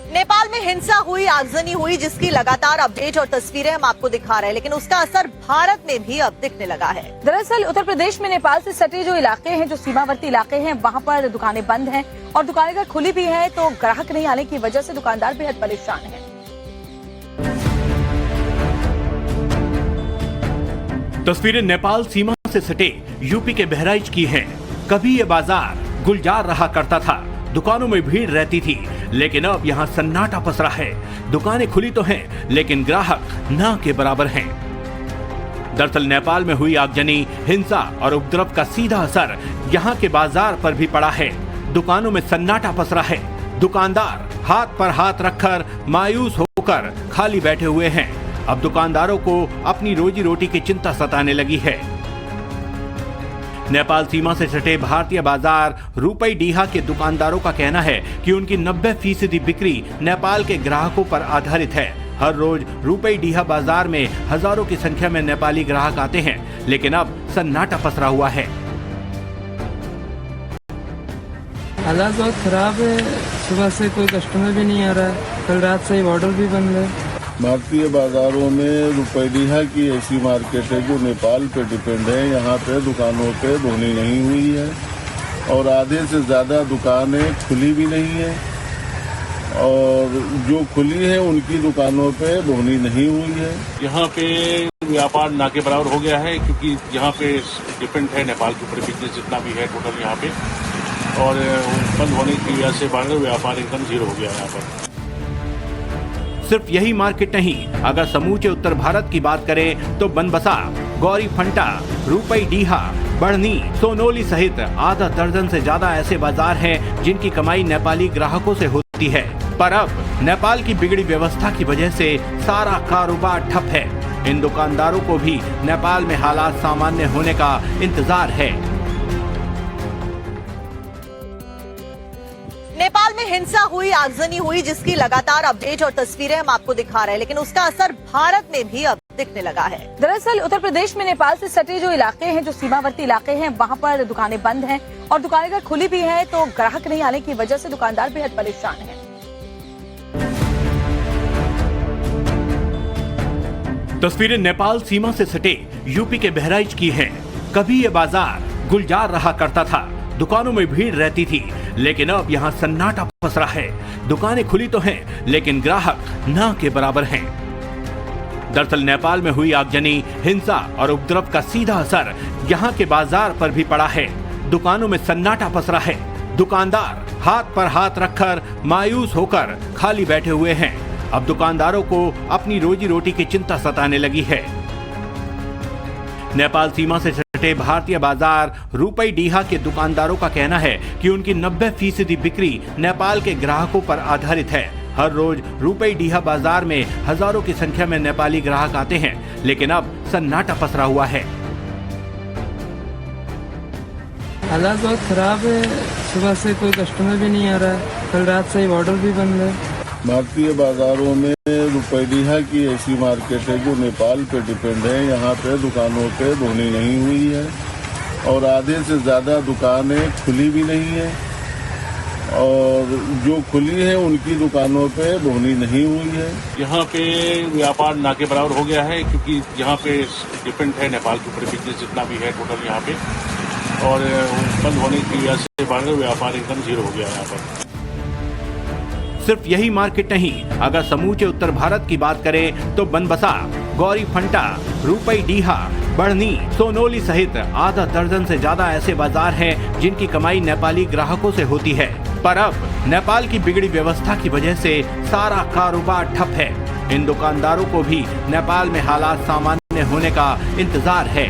नेपाल में हिंसा हुई, आगजनी हुई, जिसकी लगातार अपडेट और तस्वीरें हम आपको दिखा रहे हैं, लेकिन उसका असर भारत में भी अब दिखने लगा है। दरअसल उत्तर प्रदेश में नेपाल से सटे जो इलाके हैं, जो सीमावर्ती इलाके हैं, वहां पर दुकानें बंद हैं और दुकानें अगर खुली भी हैं तो ग्राहक नहीं आने की वजह से दुकानदार बेहद परेशान हैं। तस्वीरें नेपाल सीमा से सटे यूपी के बहराइच की हैं। कभी ये बाजार गुलजार रहा करता था, दुकानों में भीड़ रहती थी, लेकिन अब यहाँ सन्नाटा पसरा है। दुकानें खुली तो हैं, लेकिन ग्राहक ना के बराबर हैं। दरअसल नेपाल में हुई आगजनी, हिंसा और उपद्रव का सीधा असर यहाँ के बाजार पर भी पड़ा है। दुकानों में सन्नाटा पसरा है। दुकानदार हाथ पर हाथ रखकर मायूस होकर खाली बैठे हुए हैं। अब दुकानदारों को अपनी रोजी रोटी की चिंता सताने लगी है। नेपाल सीमा से सटे भारतीय बाजार रुपईडीहा के दुकानदारों का कहना है कि उनकी 90% बिक्री नेपाल के ग्राहकों पर आधारित है। हर रोज रुपईडीहा बाजार में हजारों की संख्या में नेपाली ग्राहक आते हैं, लेकिन अब सन्नाटा पसरा हुआ है। हालात बहुत खराब है, सुबह से कोई कस्टमर भी नहीं आ रहा है, कल रात से ही बॉर्डर भी बंद है। भारतीय बाजारों में रुपईडीहा की ऐसी मार्केट है जो नेपाल पे डिपेंड है। यहाँ पे दुकानों पे बोनी नहीं हुई है और आधे से ज़्यादा दुकानें खुली भी नहीं है, और जो खुली है उनकी दुकानों पे बोनी नहीं हुई है। यहाँ पे व्यापार ना के बराबर हो गया है, क्योंकि यहाँ पे डिपेंड है नेपाल के ऊपर बिजनेस जितना भी है टोटल यहाँ पे, और बंद होने की वजह से बाहर व्यापार एकदम जीरो हो गया है यहाँ पर। सिर्फ यही मार्केट नहीं, अगर समूचे उत्तर भारत की बात करें तो बनबसा, गौरीफंटा, रुपईडीहा, बढ़नी, सोनोली सहित आधा दर्जन से ज्यादा ऐसे बाजार हैं जिनकी कमाई नेपाली ग्राहकों से होती है। पर अब नेपाल की बिगड़ी व्यवस्था की वजह से सारा कारोबार ठप है। इन दुकानदारों को भी नेपाल में हालात सामान्य होने का इंतजार है। नेपाल में हिंसा हुई, आगजनी हुई, जिसकी लगातार अपडेट और तस्वीरें हम आपको दिखा रहे हैं, लेकिन उसका असर भारत में भी अब दिखने लगा है। दरअसल उत्तर प्रदेश में नेपाल से सटे जो इलाके हैं, जो सीमावर्ती इलाके हैं, वहां पर दुकानें बंद हैं और दुकानें अगर खुली भी हैं तो ग्राहक नहीं आने की वजह से दुकानदार बेहद परेशान हैं। तस्वीरें नेपाल सीमा से सटे यूपी के बहराइच की हैं। कभी ये बाजार गुलजार रहा करता था, दुकानों में भीड़ रहती थी, लेकिन अब यहाँ सन्नाटा पसरा है। दुकानें खुली तो हैं, लेकिन ग्राहक ना के बराबर हैं। दरअसल नेपाल में हुई आगजनी, हिंसा और उपद्रव का सीधा असर यहाँ के बाजार पर भी पड़ा है। दुकानों में सन्नाटा पसरा है। दुकानदार हाथ पर हाथ रखकर मायूस होकर खाली बैठे हुए हैं। अब दुकानदारों को अपनी रोजी रोटी की चिंता सताने लगी है। नेपाल सीमा से सटे भारतीय बाजार रुपईडीहा के दुकानदारों का कहना है कि उनकी 90% बिक्री नेपाल के ग्राहकों पर आधारित है। हर रोज रुपईडीहा बाजार में हजारों की संख्या में नेपाली ग्राहक आते हैं, लेकिन अब सन्नाटा पसरा हुआ है। हालात बहुत खराब है, सुबह से कोई कस्टमर भी नहीं आ रहा है, कल रात से ही बॉर्डर भी बंद है। भारतीय बाजारों में रुपईडीहा की ऐसी मार्केट है जो नेपाल पे डिपेंड है। यहाँ पे दुकानों पे बोनी नहीं हुई है और आधे से ज़्यादा दुकानें खुली भी नहीं है, और जो खुली है उनकी दुकानों पे बोनी नहीं हुई है। यहाँ पे व्यापार ना के बराबर हो गया है, क्योंकि यहाँ पे डिपेंड है नेपाल के ऊपर बिजनेस जितना भी है टोटल यहाँ पे, और बंद होने की वजह से बाहर व्यापार एकदम जीरो हो गया है यहाँ पर। सिर्फ यही मार्केट नहीं, अगर समूचे उत्तर भारत की बात करें तो बनबसा, गौरीफंटा, रुपईडीहा, बढ़नी, सोनोली सहित आधा दर्जन से ज्यादा ऐसे बाजार हैं जिनकी कमाई नेपाली ग्राहकों से होती है। पर अब नेपाल की बिगड़ी व्यवस्था की वजह से सारा कारोबार ठप है। इन दुकानदारों को भी नेपाल में हालात सामान्य होने का इंतजार है।